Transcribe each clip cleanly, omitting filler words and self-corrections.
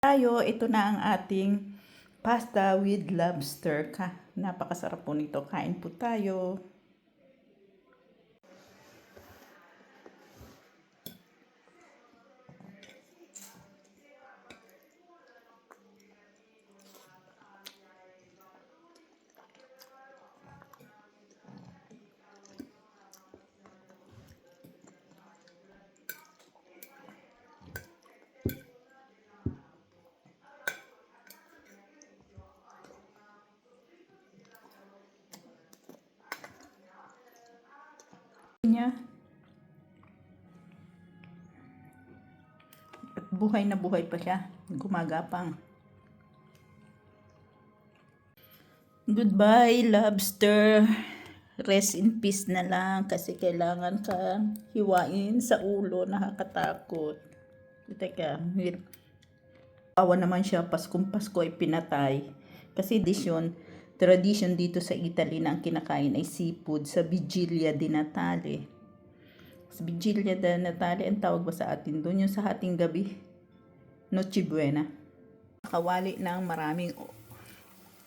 Ito na ang ating pasta with lobster. Napakasarap po nito. Kain po tayo. Buhay na buhay pa siya. Gumagapang. Goodbye, lobster. Rest in peace na lang kasi kailangan ka hiwain sa ulo. Nakakatakot. Teka, awa naman siya. Paskong Pasko ay pinatay. Kasi tradition dito sa Italy na ang kinakain ay seafood sa Vigilia di Natale. Sa Vigilia di Natale, ang tawag ba sa atin doon? Yung sa hating gabi. Noche Buena. Kawali ng maraming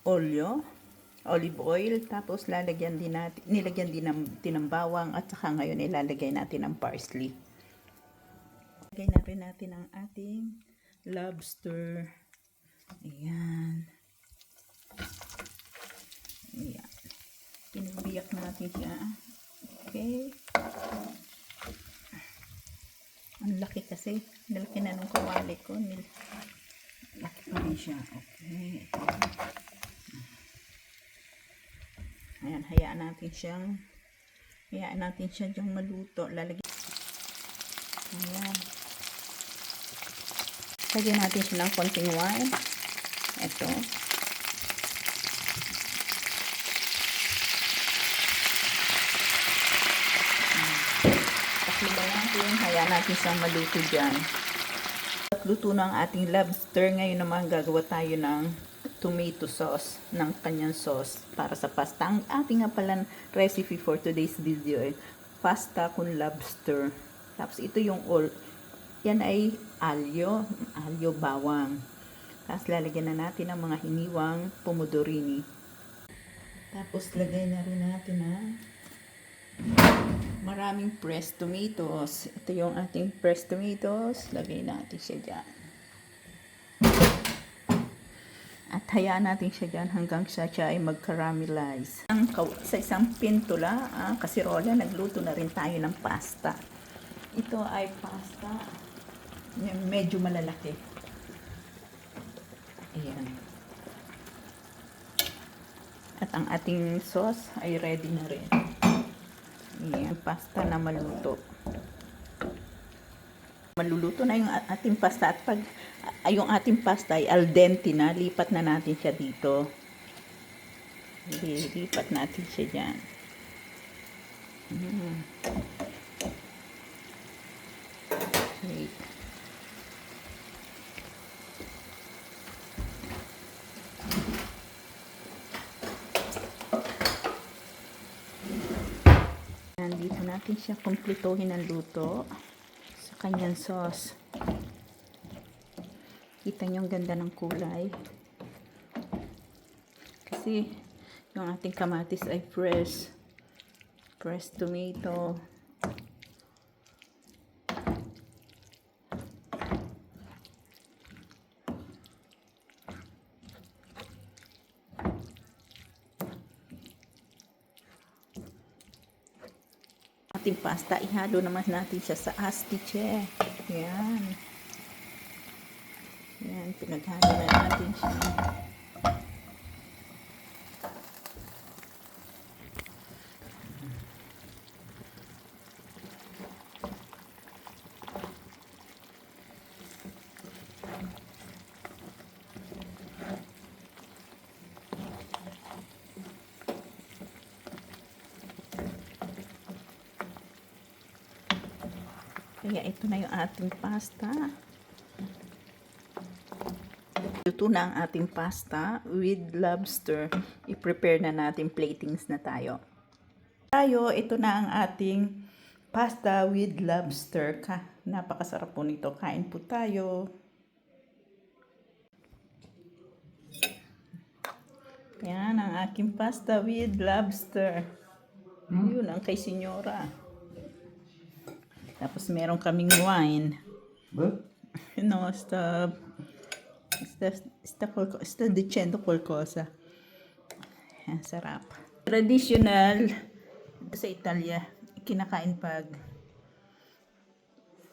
olive oil, tapos nilagyan din ng tinambawang, at saka ngayon ilalagay natin ang parsley. Lagay na rin natin ang ating lobster. Ayan. Ayan. Pinabiyak natin siya. Okay. Ang laki kasi. Nalaki na nung kawali ko. Laki pa rin siya. Okay. Ayan, hayaan natin siya diyang maluto. Lalagyan. Ayan. Lagyan natin siya ng konting wine. Ito. Pakita natin. Hayaan natin siyang maluto dyan. Luto na ang ating lobster. Ngayon naman gagawa tayo ng tomato sauce, ng kanyang sauce para sa pasta. Ang ating nga pala recipe for today's video ay pasta con lobster. Tapos ito yung yan ay alyo, bawang. Tapos lalagyan na natin ang mga hiniwang pomodorini. Tapos lagay na rin natin ang maraming pressed tomatoes. Ito yung ating pressed tomatoes. Lagay natin siya dyan. At hayaan natin siya dyan hanggang siya ay mag-caramelize. Sa isang pintola, kasirola, nagluto na rin tayo ng pasta. Ito ay pasta medyo malalaki. Ayan. At ang ating sauce ay ready na rin. Ayan, pasta na maluto. Maluluto na yung ating pasta, at pag yung ating pasta ay al dente na, lipat na natin siya dito. Lipat natin siya dyan. Okay. Dito natin siya kumpletuhin ang luto sa kanyang sauce. Kita nyo ang ganda ng kulay. Kasi yung ating kamatis ay fresh tomato. Ating pasta, ihalo naman natin siya sa astiche. Yan. Yan, pinaghalo na natin siya. Kaya ito na yung ating pasta. Luto na ang ating pasta with lobster. I-prepare na natin, platings na tayo. Ito na ang ating pasta with lobster. Napakasarap po nito. Kain po tayo. ang aking pasta with lobster. Yun ang kay Senyora. Tapos meron kaming wine. No, sta dicendo qualcosa. Ang sarap. Traditional sa Italia, kinakain pag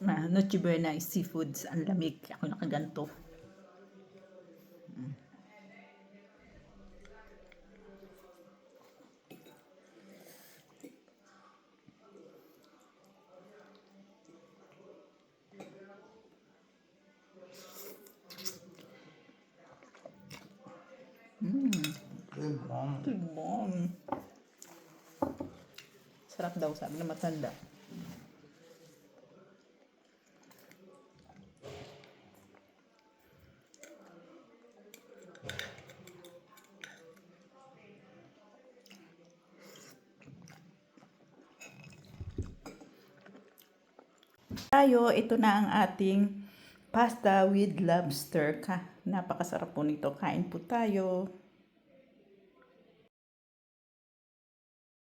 Noche Buena is seafoods. Ang lamig. Ako nakaganto. Bon. Sarap daw, sabi na matanda. Ito na ang ating pasta with lobster. Napakasarap po nito. Kain po tayo.